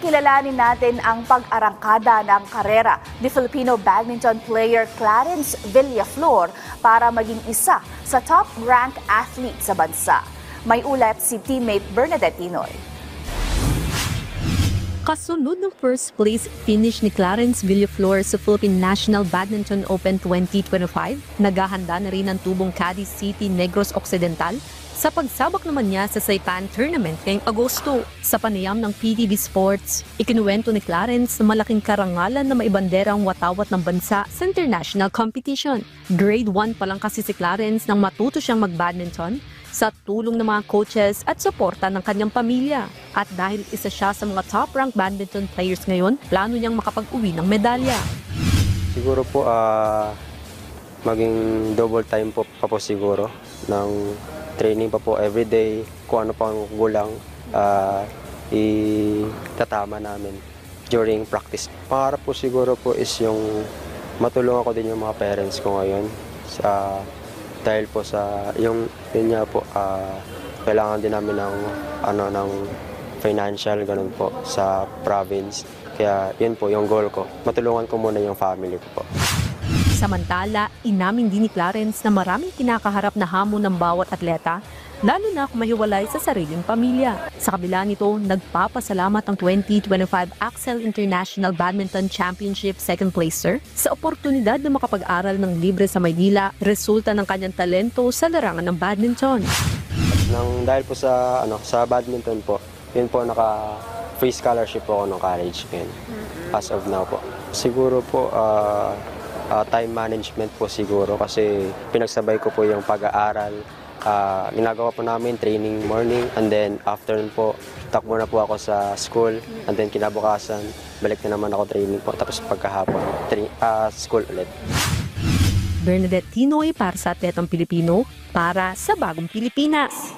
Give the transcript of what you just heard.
Kilalanin natin ang pag-arangkada ng karera ni Filipino badminton player Clarence Villaflor para maging isa sa top-ranked athlete sa bansa. May ulat si teammate Bernadette Tinoy. Kasunod ng first place finish ni Clarence Villaflor sa Philippine National Badminton Open 2025, naghahanda na rin ang tubong Cadiz City, Negros Occidental sa pagsabak naman niya sa Saipan Tournament ngayong Agosto. Sa panayam ng PTV Sports, ikinuwento ni Clarence na malaking karangalan na maibandera ang watawat ng bansa sa international competition. Grade 1 pa lang kasi si Clarence nang matuto siyang mag-badminton sa tulong ng mga coaches at suporta ng kanyang pamilya. At dahil isa siya sa mga top-ranked badminton players ngayon, plano niyang makapag-uwi ng medalya. Siguro po maging double time po pa po siguro ng training pa po everyday, kung ano pang gulang itatama namin during practice. Pangarap po siguro po is yung matulungan ko din yung mga parents ko ngayon dahil po sa yung yun nga po kailangan din namin ng financial ganun po sa province. Kaya yun po yung goal ko. Matulungan ko muna yung family ko po. Samantala, inamin din ni Clarence na maraming kinakaharap na hamon ng bawat atleta, lalo na kung mahiwalay sa sariling pamilya. Sa kabila nito, nagpapasalamat ang 2025 Axel International Badminton Championship second placer sa oportunidad na makapag-aral ng libre sa Maynila, resulta ng kanyang talento sa larangan ng badminton. Dahil po sa badminton po, yun po free scholarship po ako ng college ngayon, as of now po. Siguro po time management po siguro kasi pinagsabay ko po yung pag-aaral. Ginagawa po namin training morning and then afternoon po takbo na po ako sa school and then kinabukasan balik na naman ako training po tapos pagkahapon school ulit. Bernadette Tinoy para sa Atletang Pilipino para sa Bagong Pilipinas.